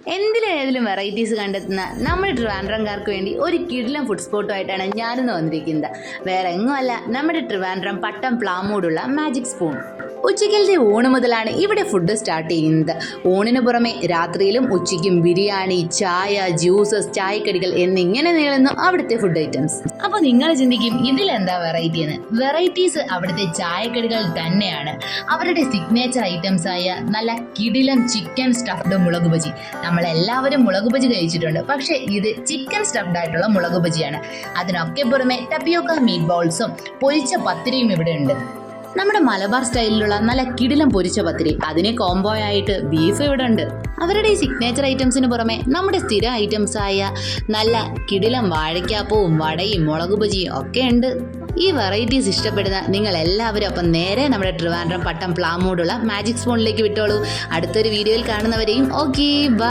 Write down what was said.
എന്തിലേതിലും varieties കണ്ടെത്തുന്ന നമ്മുടെ ട്രിവാൻഡ്രംകാർക്ക് വേണ്ടി ഒരു കിടിലൻ ഫുഡ് സ്പോട്ടുമായിട്ടാണ് ഞാനിന്ന് വന്നിരിക്കുന്നത്. വേറെ എങ്ങുമല്ല, നമ്മുടെ ട്രിവാൻഡ്രം പട്ടം പ്ലാമൂടുള്ള മാജിക് സ്പൂൺ. ഉച്ചയ്ക്കലത്തെ ഊണ് മുതലാണ് ഇവിടെ ഫുഡ് സ്റ്റാർട്ട് ചെയ്യുന്നത്. ഊണിന് പുറമെ രാത്രിയിലും ഉച്ചയ്ക്കും ബിരിയാണി, ചായ, ജ്യൂസസ്, ചായക്കടികൾ എന്നിങ്ങനെ നീളുന്നു അവിടുത്തെ ഫുഡ് ഐറ്റംസ്. അപ്പോൾ നിങ്ങൾ ചിന്തിക്കും ഇതിലെന്താ വെറൈറ്റി എന്ന്. വെറൈറ്റീസ് അവിടുത്തെ ചായക്കടികൾ തന്നെയാണ്. അവരുടെ സിഗ്നേച്ചർ ഐറ്റംസ് ആയ നല്ല കിടിലൻ ചിക്കൻ സ്റ്റഫ്ഡ് മുളക് ബജി. നമ്മളെല്ലാവരും മുളക് ബജി കഴിച്ചിട്ടുണ്ട്, പക്ഷേ ഇത് ചിക്കൻ സ്റ്റഫ്ഡ് ആയിട്ടുള്ള മുളക് ബജിയാണ്. അതിനൊക്കെ പുറമെ ടപ്പിയോക്ക മീറ്റ് ബോൾസും പൊരിച്ച പത്തിരിയും ഇവിടെ ഉണ്ട്. നമ്മുടെ മലബാർ സ്റ്റൈലിലുള്ള നല്ല കിടിലം പൊരിച്ച പത്തിരി, അതിന് കോംബോ ആയിട്ട് ബീഫ് ഇവിടെ ഉണ്ട്. അവരുടെ ഈ സിഗ്നേച്ചർ ഐറ്റംസിന് പുറമെ നമ്മുടെ സ്ഥിര ഐറ്റംസ് ആയ നല്ല കിടിലം വാഴയ്ക്കാപ്പവും വടയും മുളക് ബജിയും ഒക്കെ ഉണ്ട്. ഈ വെറൈറ്റീസ് ഇഷ്ടപ്പെടുന്ന നിങ്ങൾ എല്ലാവരും അപ്പം നേരെ നമ്മുടെ ട്രിവാൻഡ്രം പട്ടം പ്ലാമൂടുള്ള മാജിക് സ്പൂണിലേക്ക് വിട്ടോളൂ. അടുത്തൊരു വീഡിയോയിൽ കാണുന്നവരെയും ഓക്കെ ബൈ.